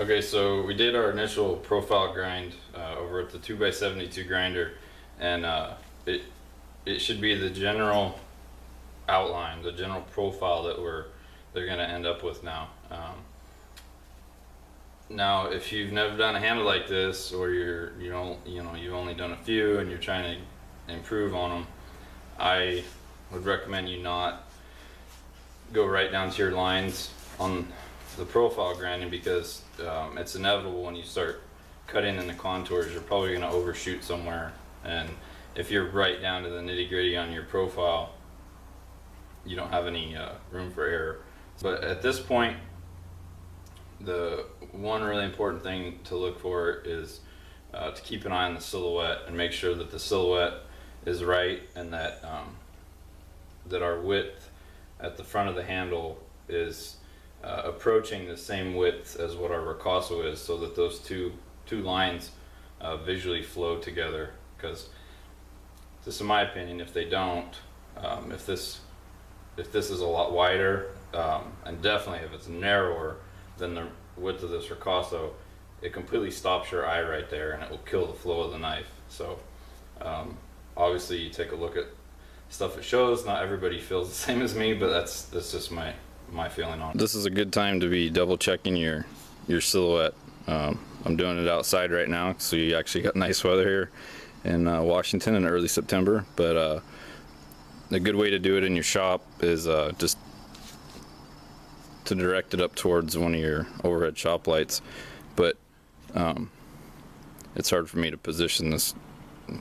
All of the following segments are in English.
Okay, so we did our initial profile grind over at the 2x72 grinder, and it it should be the general outline, the general profile that they're gonna end up with now. Now, if you've never done a handle like this, or you've only done a few and you're trying to improve on them, I would recommend you not go right down to your lines on the profile grinding, because it's inevitable when you start cutting in the contours, you're probably going to overshoot somewhere, and if you're right down to the nitty-gritty on your profile, you don't have any room for error. But at this point, the one really important thing to look for is to keep an eye on the silhouette and make sure that the silhouette is right, and that that our width at the front of the handle is approaching the same width as what our ricasso is, so that those two lines visually flow together. Because this, in my opinion, if they don't, if this is a lot wider, and definitely if it's narrower than the width of this ricasso, it completely stops your eye right there, and it will kill the flow of the knife. So obviously you take a look at stuff it shows. Not everybody feels the same as me, but that's just my feeling on it. This is a good time to be double checking your silhouette. I'm doing it outside right now, so you actually got nice weather here in Washington in early September. But a good way to do it in your shop is just to direct it up towards one of your overhead shop lights. But it's hard for me to position this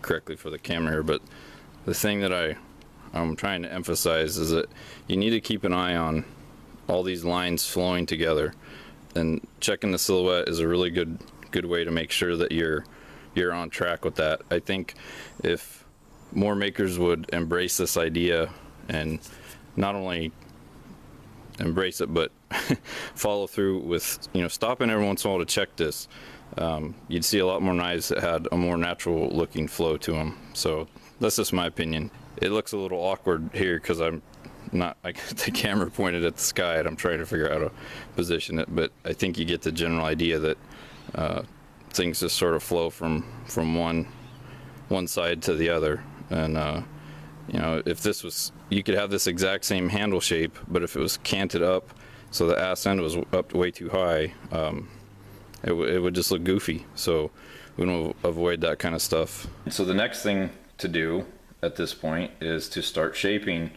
correctly for the camera here, but the thing that I'm trying to emphasize is that you need to keep an eye on all these lines flowing together, and checking the silhouette is a really good way to make sure that you're on track with that. I think if more makers would embrace this idea, and not only embrace it, but follow through with, stopping every once in a while to check this, you'd see a lot more knives that had a more natural looking flow to them. So that's just my opinion. It looks a little awkward here because I got the camera pointed at the sky and I'm trying to figure out how to position it, but I think you get the general idea that things just sort of flow from one side to the other. And if this was, you could have this exact same handle shape, but if it was canted up so the ass end was up way too high, it would just look goofy. So we want to avoid that kind of stuff. So the next thing to do at this point is to start shaping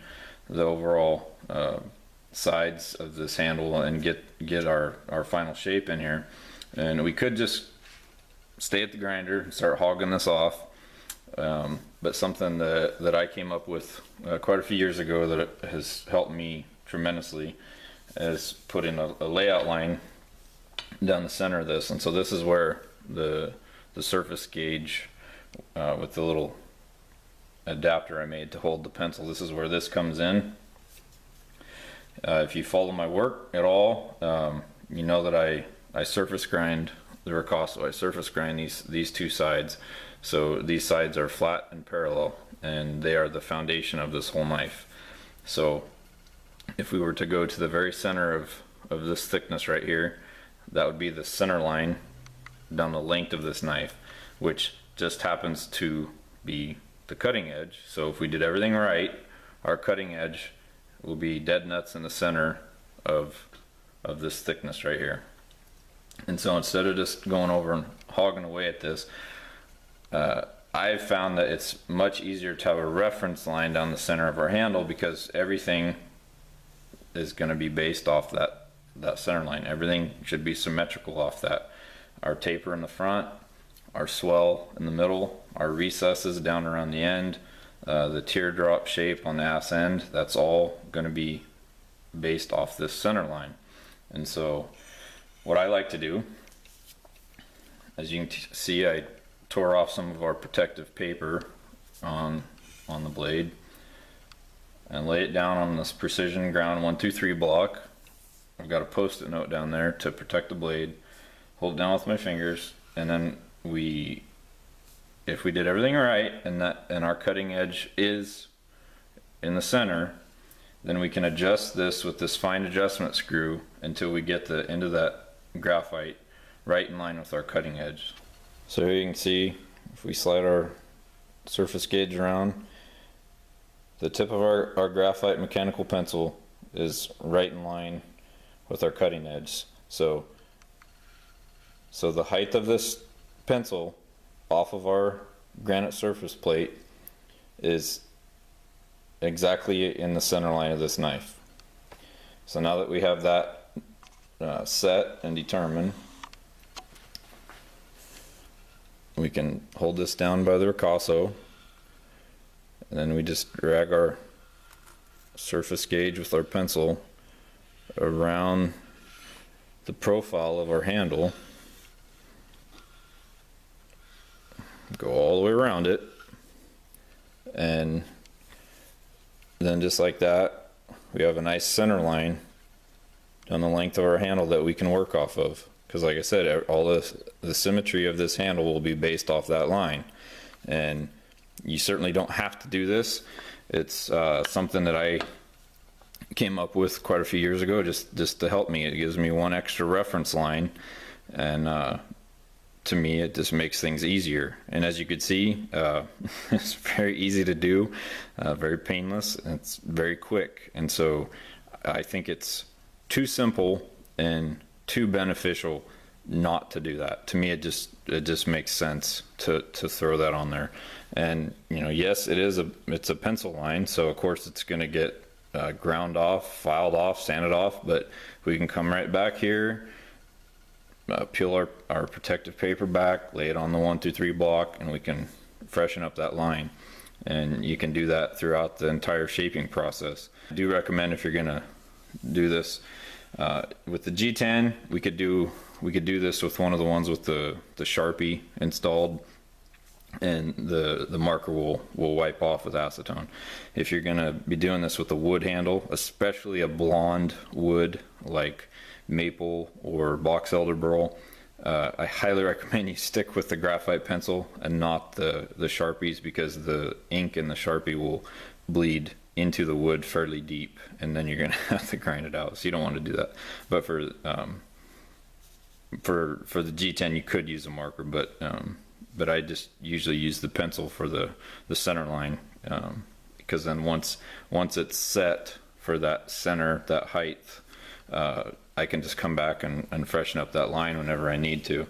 the overall sides of this handle and get our final shape in here. And we could just stay at the grinder and start hogging this off, but something that I came up with quite a few years ago that has helped me tremendously is putting a layout line down the center of this. And so this is where the surface gauge with the little adapter I made to hold the pencil, this is where this comes in. If you follow my work at all, you know that I surface grind the ricasso. I surface grind these two sides, so these sides are flat and parallel, and they are the foundation of this whole knife. So if we were to go to the very center of this thickness right here, that would be the center line down the length of this knife, which just happens to be the cutting edge. So if we did everything right, our cutting edge will be dead nuts in the center of this thickness right here. And so instead of just going over and hogging away at this, I've found that it's much easier to have a reference line down the center of our handle, because everything is going to be based off that center line. Everything should be symmetrical off that. Our taper in the front, our swell in the middle, our recesses down around the end, the teardrop shape on the ass end, that's all going to be based off this center line. And so what I like to do, as you can see, I tore off some of our protective paper on the blade and lay it down on this precision ground 123 block. I've got a post-it note down there to protect the blade. Hold it down with my fingers, and then if we did everything right and our cutting edge is in the center, then we can adjust this with this fine adjustment screw until we get the end of that graphite right in line with our cutting edge. So here you can see, if we slide our surface gauge around, the tip of our graphite mechanical pencil is right in line with our cutting edge. So the height of this pencil off of our granite surface plate is exactly in the center line of this knife. So now that we have that set and determined, we can hold this down by the ricasso, and then we just drag our surface gauge with our pencil around the profile of our handle, go all the way around it, and then just like that we have a nice center line down the length of our handle that we can work off of, because like I said, all the symmetry of this handle will be based off that line. And you certainly don't have to do this. It's something that I came up with quite a few years ago just to help me. It gives me one extra reference line, and to me it just makes things easier. And as you could see, it's very easy to do, very painless, and it's very quick. And so I think it's too simple and too beneficial not to do that. To me, it just makes sense to throw that on there. And you know, yes, it's a pencil line, so of course it's going to get ground off, filed off, sanded off, but we can come right back here, peel our protective paper back, lay it on the 1, 2, 3 block, and we can freshen up that line. And you can do that throughout the entire shaping process. I do recommend, if you're gonna do this with the G10, we could do this with one of the ones with the Sharpie installed, and the marker will wipe off with acetone. If you're gonna be doing this with a wood handle, especially a blonde wood like maple or box elder burl, I highly recommend you stick with the graphite pencil and not the Sharpies, because the ink in the Sharpie will bleed into the wood fairly deep, and then you're gonna have to grind it out, so you don't want to do that. But for the G10 you could use a marker, but I just usually use the pencil for the center line, because then once it's set for that center, that height, I can just come back and freshen up that line whenever I need to.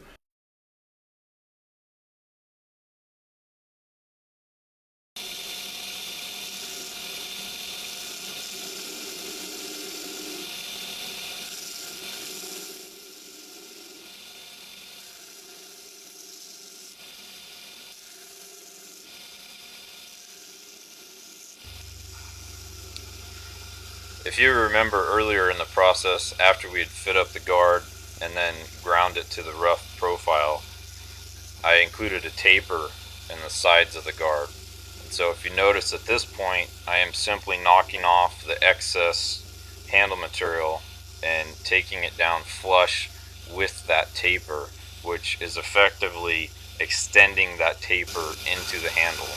If you remember earlier in the process, after we had fit up the guard and then ground it to the rough profile, I included a taper in the sides of the guard. And so if you notice at this point, I am simply knocking off the excess handle material and taking it down flush with that taper, which is effectively extending that taper into the handle.